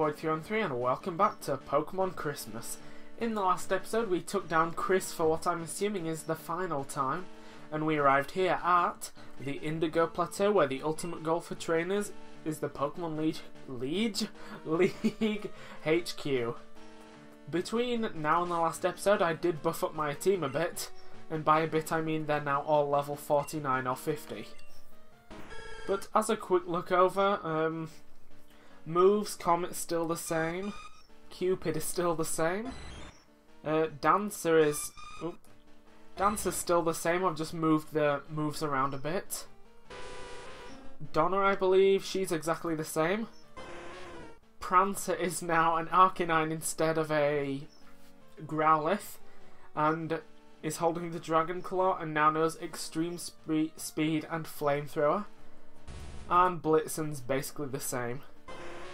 Boyd313 and welcome back to Pokemon Christmas. In the last episode we took down Chris for what I'm assuming is the final time, and we arrived here at the Indigo Plateau where the ultimate goal for trainers is the Pokemon League HQ. Between now and the last episode I did buff up my team a bit, and by a bit I mean they're now all level 49 or 50. But as a quick look over, moves, Comet's still the same. Cupid is still the same. Dancer's still the same, I've just moved the moves around a bit. Donna, I believe, she's exactly the same. Prancer is now an Arcanine instead of a Growlithe, and is holding the Dragon Claw and now knows Extreme Speed and Flamethrower. And Blitzen's basically the same.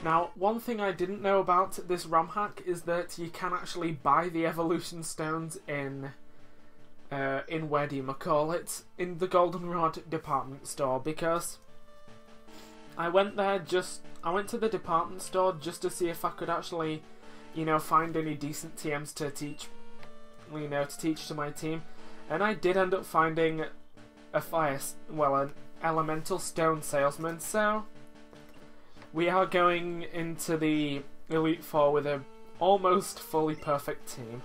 Now, one thing I didn't know about this Rom Hack is that you can actually buy the evolution stones in where do you call it? In the Goldenrod department store, because I went to the department store just to see if I could actually, find any decent TMs to teach, to teach to my team, and I did end up finding an elemental stone salesman, so we are going into the Elite Four with a almost fully perfect team.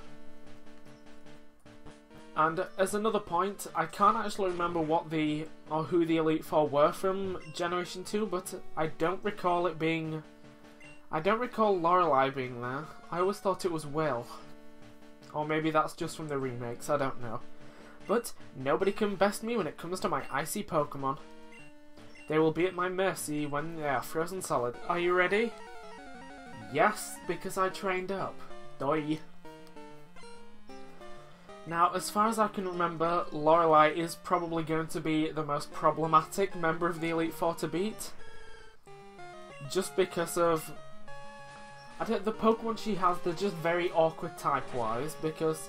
And as another point, I can't actually remember who the Elite Four were from Generation 2, but I don't recall Lorelei being there. I always thought it was Will. Or maybe that's just from the remakes, I don't know. But nobody can best me when it comes to my icy Pokemon. They will be at my mercy when they are frozen solid. Are you ready? Yes, because I trained up. Doi. Now, as far as I can remember, Lorelei is probably going to be the most problematic member of the Elite Four to beat. Just because of the Pokemon she has, they're just very awkward type-wise, because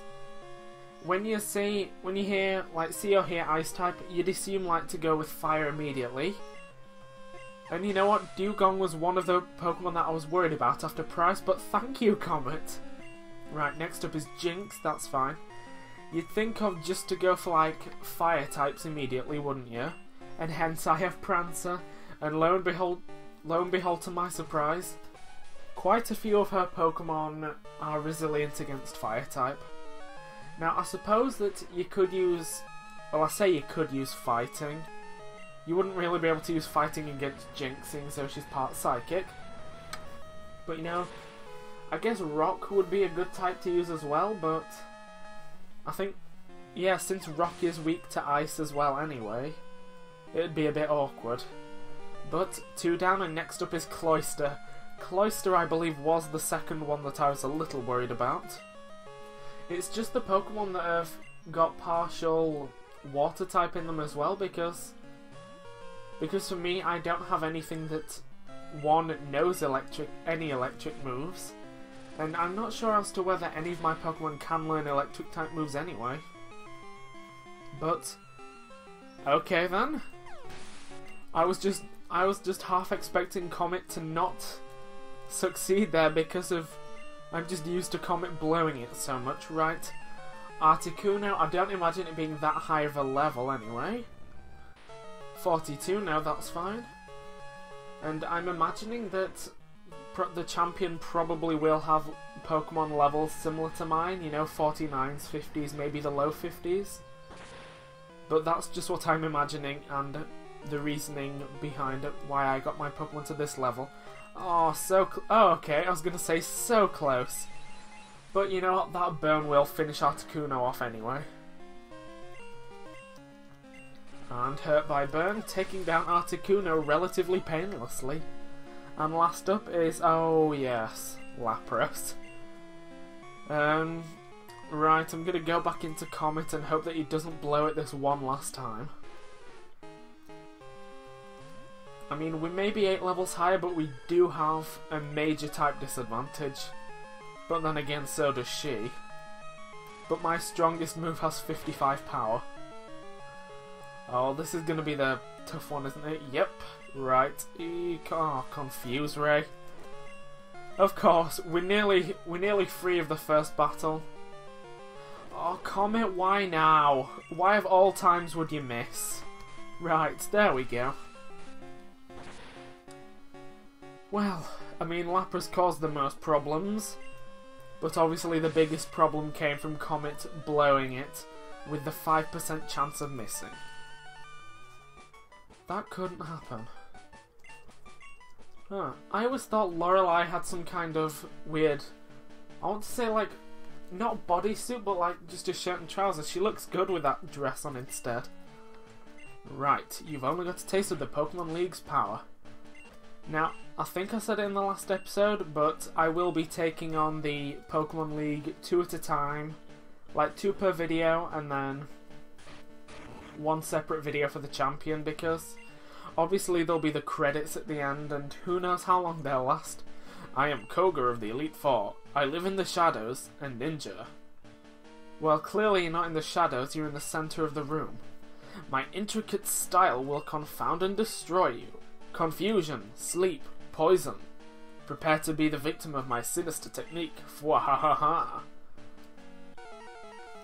when you see or hear Ice type, you'd assume to go with Fire immediately. And you know what? Dugong was one of the Pokemon that I was worried about after Price, but thank you, Comet. Right, next up is Jinx, that's fine. You'd think of just to go for Fire types immediately, wouldn't you? And hence I have Prancer, and lo and behold to my surprise, quite a few of her Pokemon are resilient against Fire type. Now, I suppose that you could use... Well, I say you could use Fighting. You wouldn't really be able to use Fighting against Jinx, seeing so she's part Psychic. But, I guess Rock would be a good type to use as well, but I think, yeah, since Rock is weak to Ice as well anyway, it'd be a bit awkward. But, 2 down, and next up is Cloyster. Cloyster, I believe, was the second one that I was a little worried about. It's just the Pokemon that have got partial water type in them as well, because for me, I don't have anything that knows any electric moves, and I'm not sure as to whether any of my Pokemon can learn electric type moves anyway. But okay then. I was just half expecting Comet to not succeed there because of I'm just used to Comet blowing it so much, right? Articuno, I don't imagine it being that high of a level anyway. 42, no, that's fine. And I'm imagining that the champion probably will have Pokemon levels similar to mine, 49s, 50s, maybe the low 50s. But that's just what I'm imagining, and the reasoning behind why I got my Pokemon to this level. Oh, okay, I was going to say so close. But you know what, that burn will finish Articuno off anyway. And hurt by burn, taking down Articuno relatively painlessly. And last up is, oh yes, Lapras. Right, I'm going to go back into Comet and hope that he doesn't blow it this one last time. I mean, we may be 8 levels higher, but we do have a major type disadvantage. But then again, so does she. But my strongest move has 55 power. Oh, this is going to be the tough one, isn't it? Yep. Right. Confuse Ray. Of course, we're nearly free of the first battle. Oh, Comet, why now? Why of all times would you miss? Right, there we go. Well, I mean, Lapras caused the most problems, but obviously the biggest problem came from Comet blowing it with the 5% chance of missing. That couldn't happen. Huh. I always thought Lorelei had some kind of weird, I want to say like, not bodysuit, but like just a shirt and trousers. She looks good with that dress on instead. Right, you've only got a taste of the Pokemon League's power. Now, I think I said it in the last episode, but I will be taking on the Pokemon League 2 at a time. Like 2 per video, and then 1 separate video for the champion, because obviously there'll be the credits at the end, and who knows how long they'll last. I am Koga of the Elite Four. I live in the shadows and ninja. Well, clearly you're not in the shadows, you're in the center of the room. My intricate style will confound and destroy you. Confusion, sleep, poison. Prepare to be the victim of my sinister technique. Fwahahaha.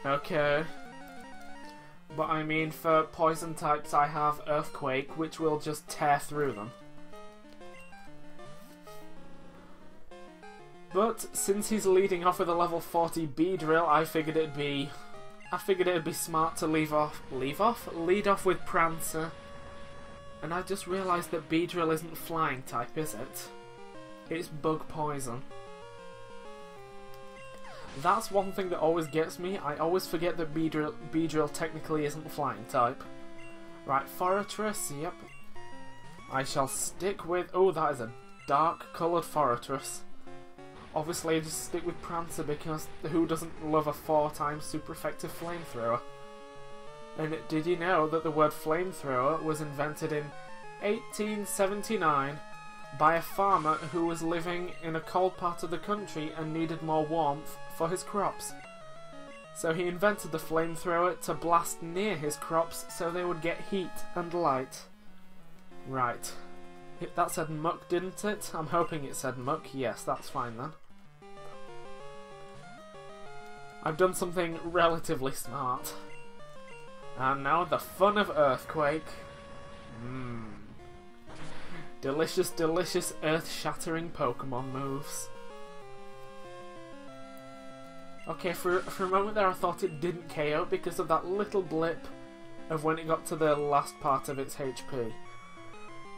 Okay. But I mean, for poison types I have Earthquake, which will just tear through them. But since he's leading off with a level 40 Beedrill, I figured it'd be smart to lead off with Prancer. And I just realised that Beedrill isn't flying type, is it? It's bug poison. That's one thing that always gets me. I always forget that Beedrill technically isn't flying type. Right, Forretress, yep. I shall stick with... Oh, that is a dark coloured Forretress. Obviously, I just stick with Prancer because who doesn't love a 4-time super effective flamethrower? And did you know that the word flamethrower was invented in 1879 by a farmer who was living in a cold part of the country and needed more warmth for his crops? So he invented the flamethrower to blast near his crops so they would get heat and light. Right. That said muck, didn't it? I'm hoping it said muck. Yes, that's fine then. I've done something relatively smart. And now the fun of Earthquake. Delicious, delicious earth-shattering Pokemon moves. Okay, for a moment there I thought it didn't KO because of that little blip of when it got to the last part of its HP.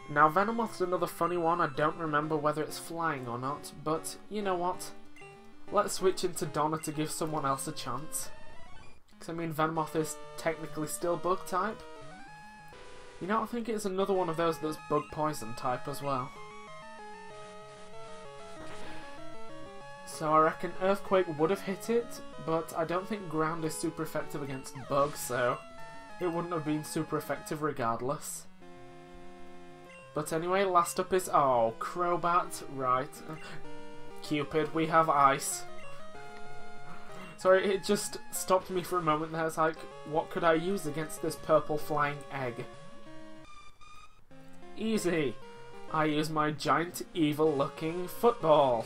Now Venomoth's another funny one. I don't remember whether it's flying or not, but you know what? Let's switch into Donna to give someone else a chance. Because I mean Venomoth is technically still bug type. You know, I think it's another one of those that's bug poison type as well. So I reckon Earthquake would have hit it, but I don't think Ground is super effective against bugs, so it wouldn't have been super effective regardless. But anyway, last up is... Oh, Crobat, right. Cupid, we have Ice. Sorry, it just stopped me for a moment there. It's like, what could I use against this purple flying egg? Easy. I use my giant evil looking football.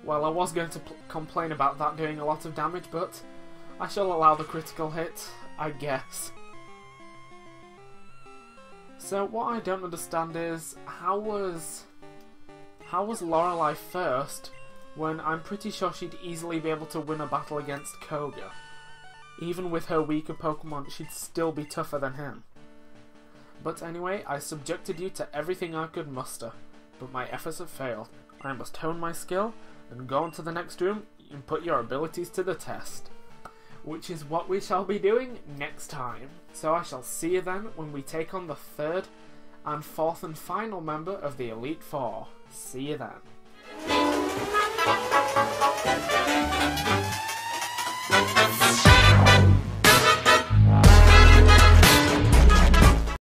Well, I was going to complain about that doing a lot of damage, but I shall allow the critical hit, I guess. So what I don't understand is, how was Lorelei first when I'm pretty sure she'd easily be able to win a battle against Koga? Even with her weaker Pokemon, she'd still be tougher than him. But anyway, I subjected you to everything I could muster, but my efforts have failed. I must hone my skill and go on to the next room and put your abilities to the test. Which is what we shall be doing next time. So I shall see you then when we take on the 3rd and 4th and final member of the Elite Four. See you then.